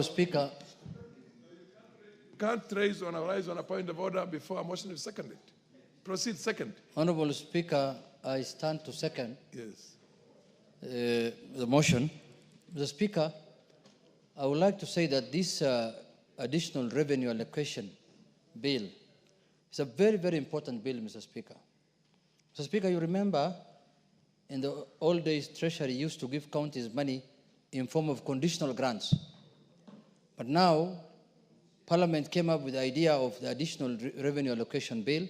Speaker. Can't raise on a point of order before a motion is seconded. Proceed second. Honorable Speaker, I stand to second Yes. the motion. Mr. Speaker, I would like to say that this additional revenue allocation bill is a very, very important bill, Mr. Speaker. Mr. Speaker, you remember in the old days, Treasury used to give counties money in form of conditional grants. But now, Parliament came up with the idea of the additional revenue allocation bill.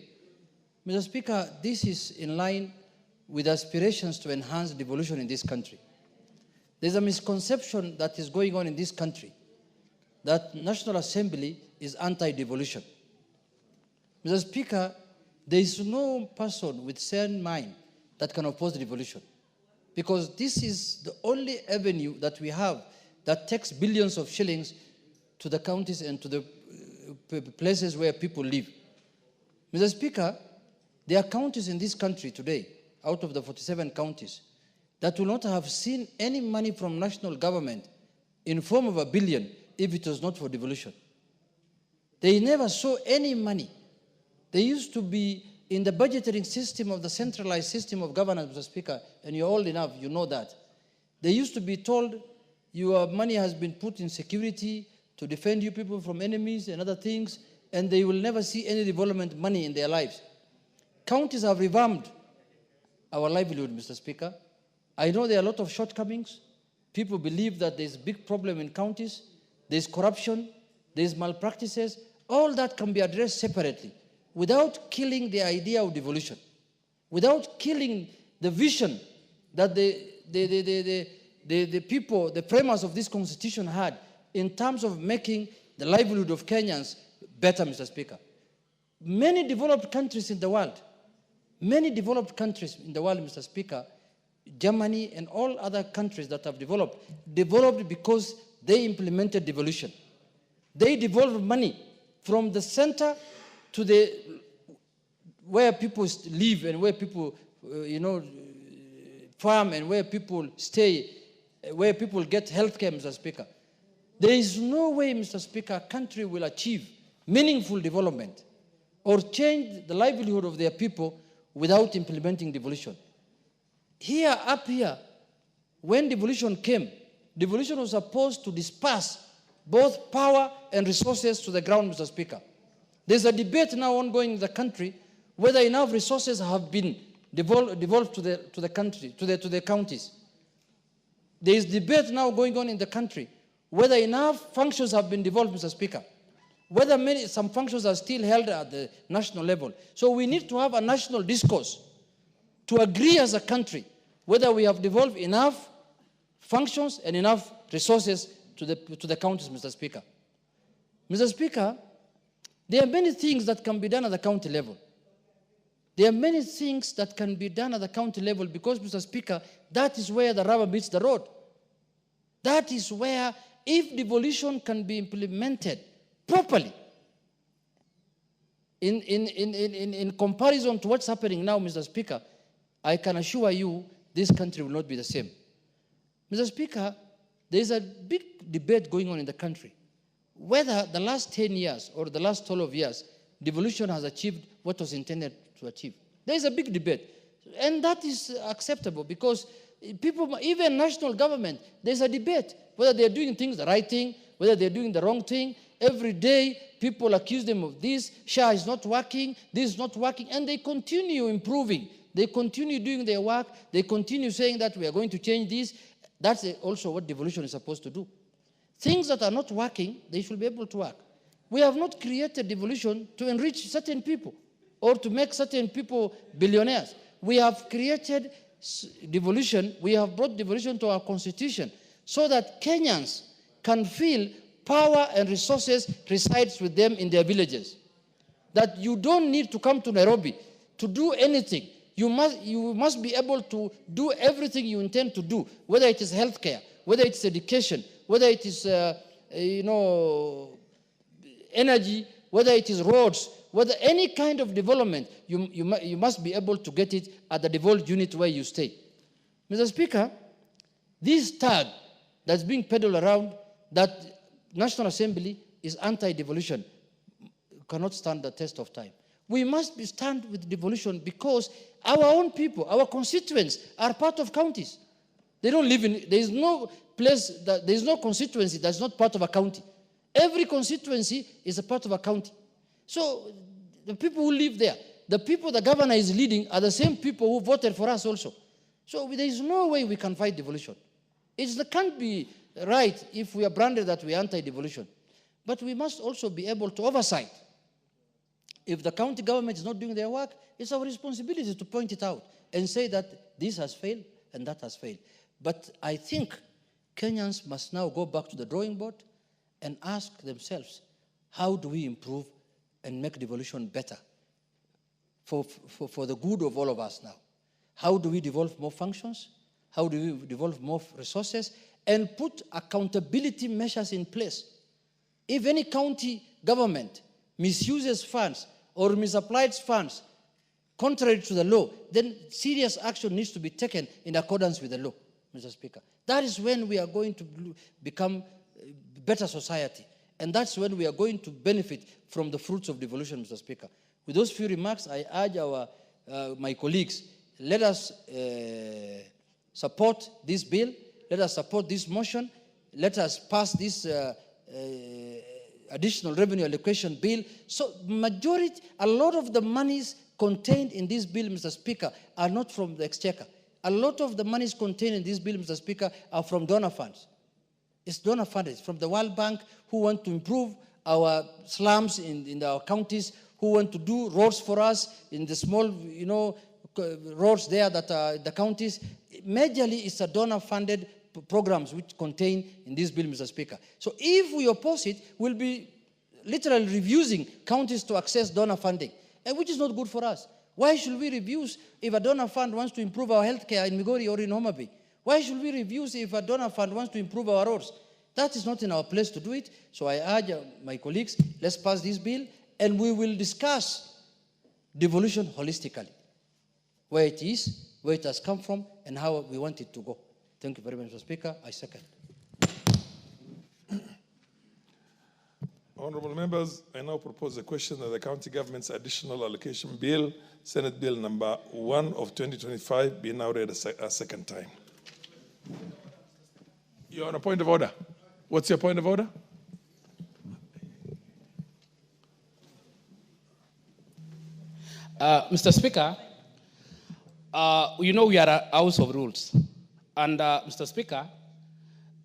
Mr. Speaker, this is in line with aspirations to enhance devolution in this country. There's a misconception that is going on in this country that National Assembly is anti-devolution. Mr. Speaker, there is no person with sane mind that can oppose devolution, because this is the only avenue that we have that takes billions of shillings to the counties and to the places where people live. Mr. Speaker, there are counties in this country today, out of the 47 counties, that will not have seen any money from national government in form of $1 billion if it was not for devolution. They never saw any money. They used to be in the budgeting system of the centralized system of governance, Mr. Speaker, and you're old enough, you know that. They used to be told your money has been put in security to defend you people from enemies and other things, and they will never see any development money in their lives. Counties have revamped our livelihood, Mr. Speaker. I know there are a lot of shortcomings. People believe that there's a big problem in counties. There's corruption, there's malpractices. All that can be addressed separately without killing the idea of devolution, without killing the vision that the people, the framers of this constitution had in terms of making the livelihood of Kenyans better, Mr. Speaker. Many developed countries in the world, Mr. Speaker, Germany and all other countries that have developed because they implemented devolution. They devolved money from the center to where people live and where people, farm and where people stay, where people get health care, Mr. Speaker. There is no way, Mr. Speaker, a country will achieve meaningful development or change the livelihood of their people without implementing devolution. Up here, when devolution came, devolution was supposed to disperse both power and resources to the ground, Mr. Speaker. There's a debate now ongoing in the country whether enough resources have been devolved to the country, to the counties. There is debate now going on in the country whether enough functions have been devolved, Mr. Speaker, whether some functions are still held at the national level. So we need to have a national discourse to agree as a country whether we have devolved enough functions and enough resources to the counties, Mr. Speaker. Mr. Speaker, there are many things that can be done at the county level. There are many things that can be done at the county level because, Mr. Speaker, that is where the rubber meets the road. That is where, if devolution can be implemented properly, in comparison to what's happening now, Mr. Speaker, I can assure you this country will not be the same. Mr. Speaker, there is a big debate going on in the country whether the last 10 years or the last 12 years, devolution has achieved what was intended to achieve. There is a big debate. And that is acceptable because people, even national government, there's a debate whether they're doing things the right thing, whether they're doing the wrong thing. Every day, people accuse them of this, SHA is not working, this is not working, and they continue improving. They continue doing their work. They continue saying that we are going to change this. That's also what devolution is supposed to do. Things that are not working, they should be able to work. We have not created devolution to enrich certain people or to make certain people billionaires. We have created devolution, we have brought devolution to our constitution so that Kenyans can feel power and resources resides with them in their villages. That you don't need to come to Nairobi to do anything. You must be able to do everything you intend to do, whether it is healthcare, whether it's education, whether it is energy, whether it is roads, whether any kind of development, you must be able to get it at the devolved unit where you stay. Mr. Speaker, this tag that's being peddled around that National Assembly is anti-devolution cannot stand the test of time. We must stand with devolution because our own people, our constituents are part of counties. They don't live in, there is no place, there is no constituency that's not part of a county. Every constituency is a part of a county. So the people who live there, the people the governor is leading are the same people who voted for us also. So there is no way we can fight devolution. It can't be right if we are branded that we are anti-devolution. But we must also be able to oversight. If the county government is not doing their work, it's our responsibility to point it out and say that this has failed and that has failed. But I think Kenyans must now go back to the drawing board and ask themselves, how do we improve and make devolution better for the good of all of us now? How do we devolve more functions? How do we devolve more resources? And put accountability measures in place. If any county government misuses funds or misapplies funds contrary to the law, then serious action needs to be taken in accordance with the law, Mr. Speaker. That is when we are going to become a better society. And that's when we are going to benefit from the fruits of devolution, Mr. Speaker. With those few remarks, I urge my colleagues, let us support this bill, let us support this motion, let us pass this additional revenue allocation bill. So majority, a lot of the monies contained in this bill, Mr. Speaker, are not from the exchequer. A lot of the monies contained in this bill, Mr. Speaker, are from donor funds. It's donor funds from the World Bank who want to improve our slums in our counties, who want to do roads for us in the small, roads there that are the counties. Majorly, it's a donor-funded programs which contain in this bill, Mr. Speaker. So if we oppose it, we'll be literally refusing counties to access donor funding, and which is not good for us. Why should we refuse if a donor fund wants to improve our healthcare in Migori or in Homa Bay? Why should we refuse if a donor fund wants to improve our roads? That is not in our place to do it. So I urge my colleagues, let's pass this bill, and we will discuss devolution holistically, where it is, where it has come from, and how we want it to go. Thank you very much, Mr. Speaker. I second. Honorable members, I now propose a question that the county government's additional allocation bill, Senate Bill number 1 of 2025, be now read a second time. You're on a point of order. What's your point of order? Mr. Speaker, we are a house of rules. And Mr. Speaker,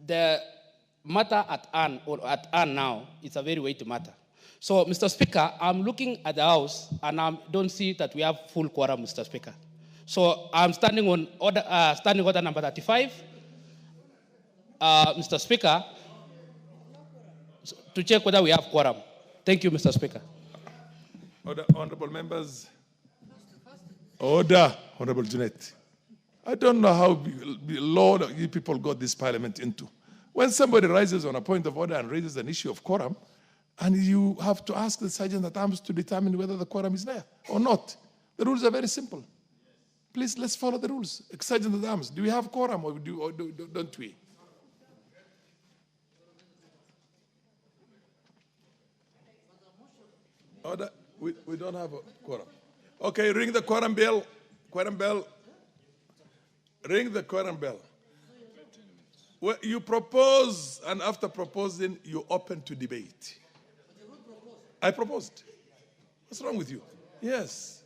the matter at hand now is a very weighty matter. So, Mr. Speaker, I'm looking at the House and I don't see that we have full quorum, Mr. Speaker. So I'm standing on standing order number 35, Mr. Speaker, to check whether we have quorum. Thank you, Mr. Speaker. Order, honorable members. Order, Honorable Junet. I don't know how law you people got this parliament into. When somebody rises on a point of order and raises an issue of quorum, and you have to ask the sergeant at arms to determine whether the quorum is there or not. The rules are very simple. Please, let's follow the rules. Sergeant at arms, do we have quorum or don't we? Order, we don't have a quorum. Okay, ring the quorum bell. Quorum bell. Ring the quorum bell. Well, you propose, and after proposing, you open to debate. I proposed. What's wrong with you? Yes.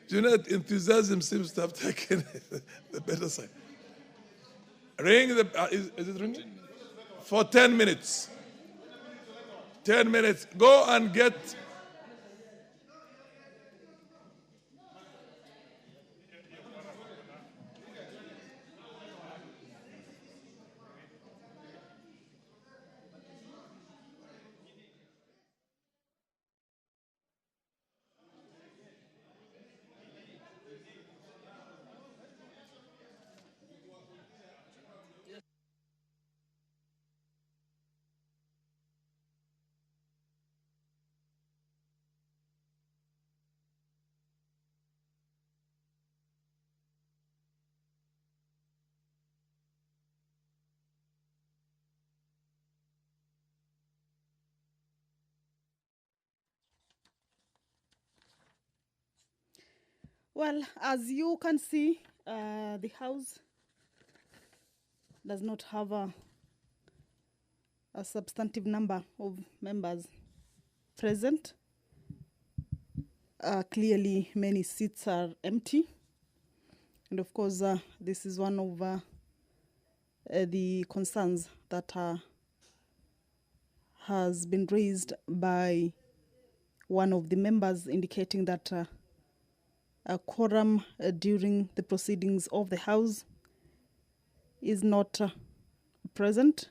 Junet, enthusiasm seems to have taken the better side. Ring the, is it ringing? For 10 minutes. 10 minutes. Go and get Well, as you can see, the House does not have a substantive number of members present. Clearly, many seats are empty. And of course, this is one of the concerns that has been raised by one of the members, indicating that a quorum during the proceedings of the House is not present,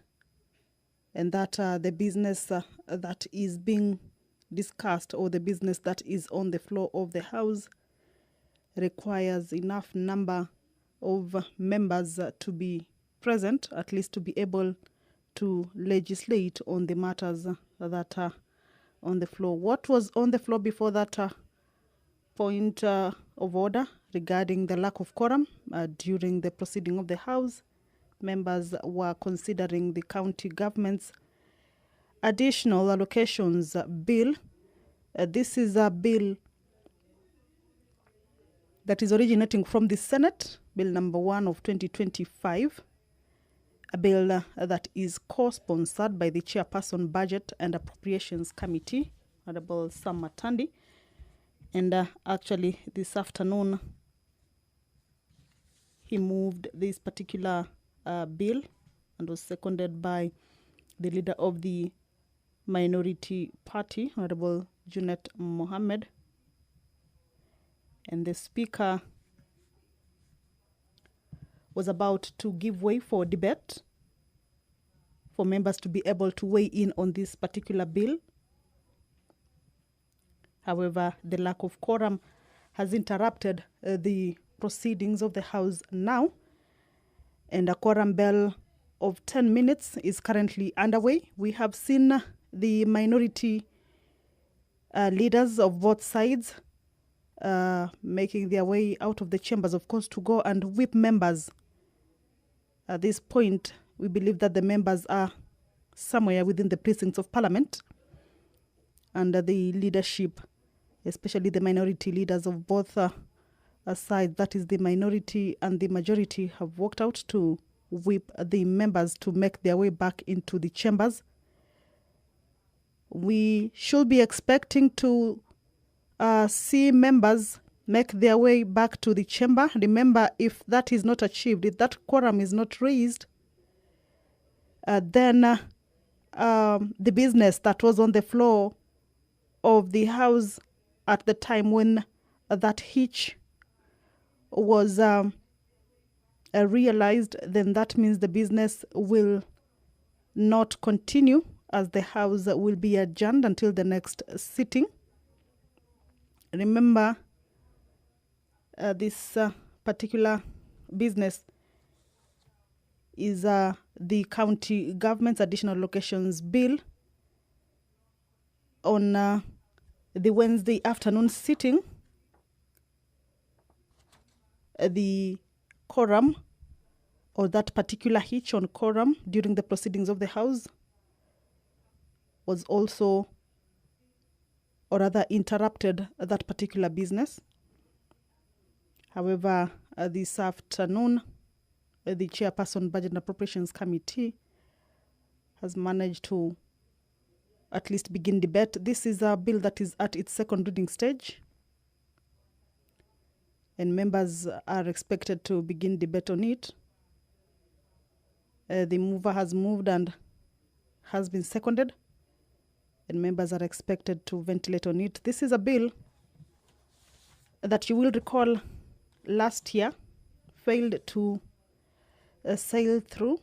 and that the business that is being discussed, or the business that is on the floor of the House, requires enough number of members to be present, at least to be able to legislate on the matters that are on the floor. What was on the floor before that point of order regarding the lack of quorum during the proceeding of the House? Members were considering the county government's additional allocations bill. This is a bill that is originating from the Senate, Bill number 1 of 2025, a bill that is co-sponsored by the Chairperson Budget and Appropriations Committee, Honorable Sam Matandi. And actually this afternoon, he moved this particular bill and was seconded by the leader of the minority party, Honorable Junet Mohammed. And the speaker was about to give way for debate, for members to be able to weigh in on this particular bill. However, the lack of quorum has interrupted the proceedings of the House now, and a quorum bell of 10 minutes is currently underway. We have seen the minority leaders of both sides making their way out of the chambers, of course, to go and whip members. At this point, we believe that the members are somewhere within the precincts of Parliament, and the leadership, especially the minority leaders of both sides, that is the minority and the majority, have walked out to whip the members to make their way back into the chambers. We should be expecting to see members make their way back to the chamber. Remember, if that is not achieved, if that quorum is not raised, then the business that was on the floor of the House at the time when that hitch was realized, then that means the business will not continue, as the House will be adjourned until the next sitting. Remember, this particular business is the county government's additional allocations bill. On the Wednesday afternoon sitting, the quorum, or that particular hitch on quorum during the proceedings of the House, was also, or rather interrupted that particular business. However, this afternoon, the Chairperson Budget and Appropriations Committee has managed to at least begin debate. This is a bill that is at its second reading stage, and members are expected to begin debate on it. The mover has moved and has been seconded, and members are expected to ventilate on it. This is a bill that you will recall last year failed to sail through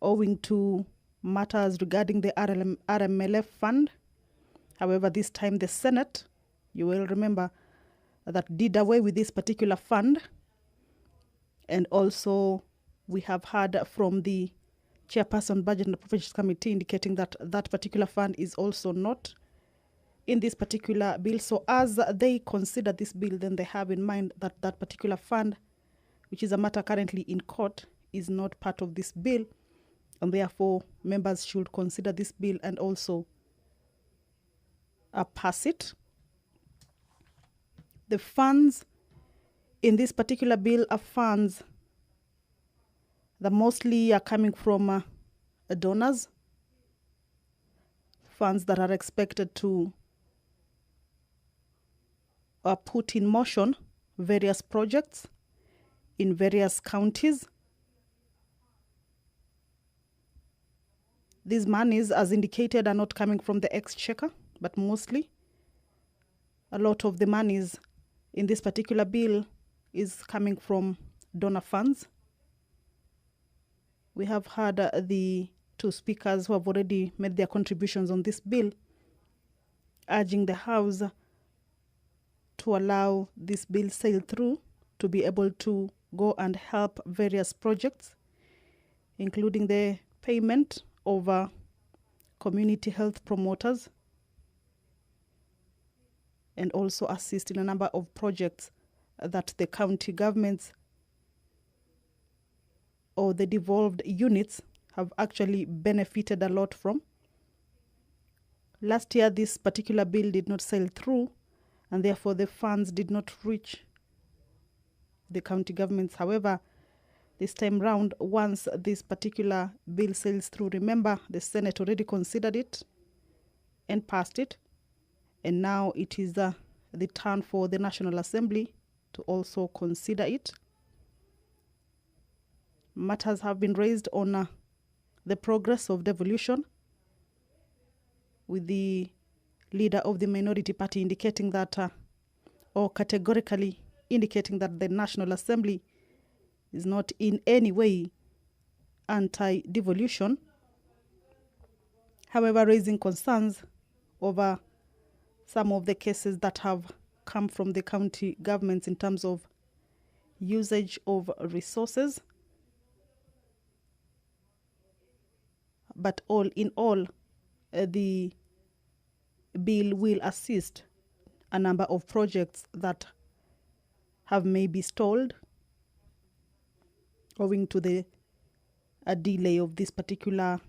owing to matters regarding the RMLF fund. However, this time the Senate, you will remember, that did away with this particular fund. And also we have heard from the Chairperson Budget and Appropriations Committee indicating that that particular fund is also not in this particular bill. So as they consider this bill, then they have in mind that that particular fund, which is a matter currently in court, is not part of this bill, and therefore members should consider this bill and also pass it. The funds in this particular bill are funds that mostly are coming from donors, funds that are expected to put in motion various projects in various counties. These monies, as indicated, are not coming from the exchequer, but mostly a lot of the monies in this particular bill is coming from donor funds. We have had the two speakers who have already made their contributions on this bill, urging the House to allow this bill sail through to be able to go and help various projects, including the payment of community health promoters, and also assist in a number of projects that the county governments or the devolved units have actually benefited a lot from. Last year, this particular bill did not sail through, and therefore the funds did not reach the county governments. However, this time round, once this particular bill sails through, remember the Senate already considered it and passed it, and now it is the turn for the National Assembly to also consider it. Matters have been raised on the progress of devolution, with the leader of the minority party indicating that, or categorically indicating that the National Assembly is not in any way anti-devolution. However, raising concerns over some of the cases that have come from the county governments in terms of usage of resources. But all in all, the bill will assist a number of projects that have maybe stalled owing to the delay of this particular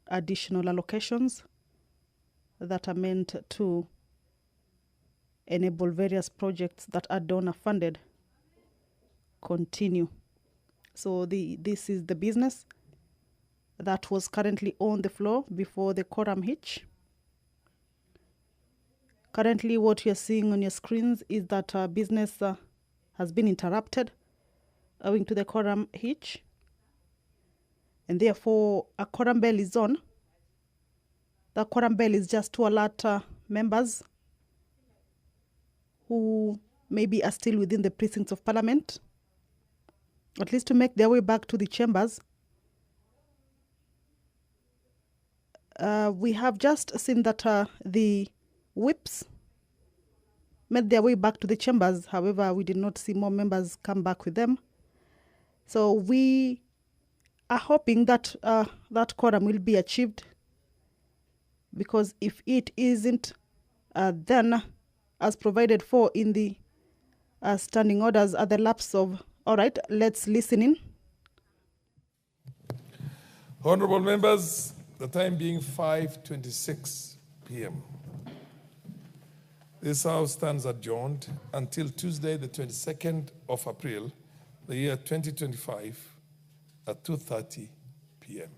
additional allocations that are meant to enable various projects that are donor funded continue. So this is the business that was currently on the floor before the quorum hitch. Currently, what you're seeing on your screens is that business has been interrupted owing to the quorum hitch, and therefore a quorum bell is on. The quorum bell is just to alert members who maybe are still within the precincts of Parliament, at least to make their way back to the chambers. We have just seen that the whips made their way back to the chambers. However, we did not see more members come back with them. So we are hoping that that quorum will be achieved, because if it isn't, then as provided for in the standing orders at the lapse of... All right, let's listen in. Honorable members, the time being 5:26 p.m. This House stands adjourned until Tuesday, the 22nd of April, the year 2025, at 2:30 p.m.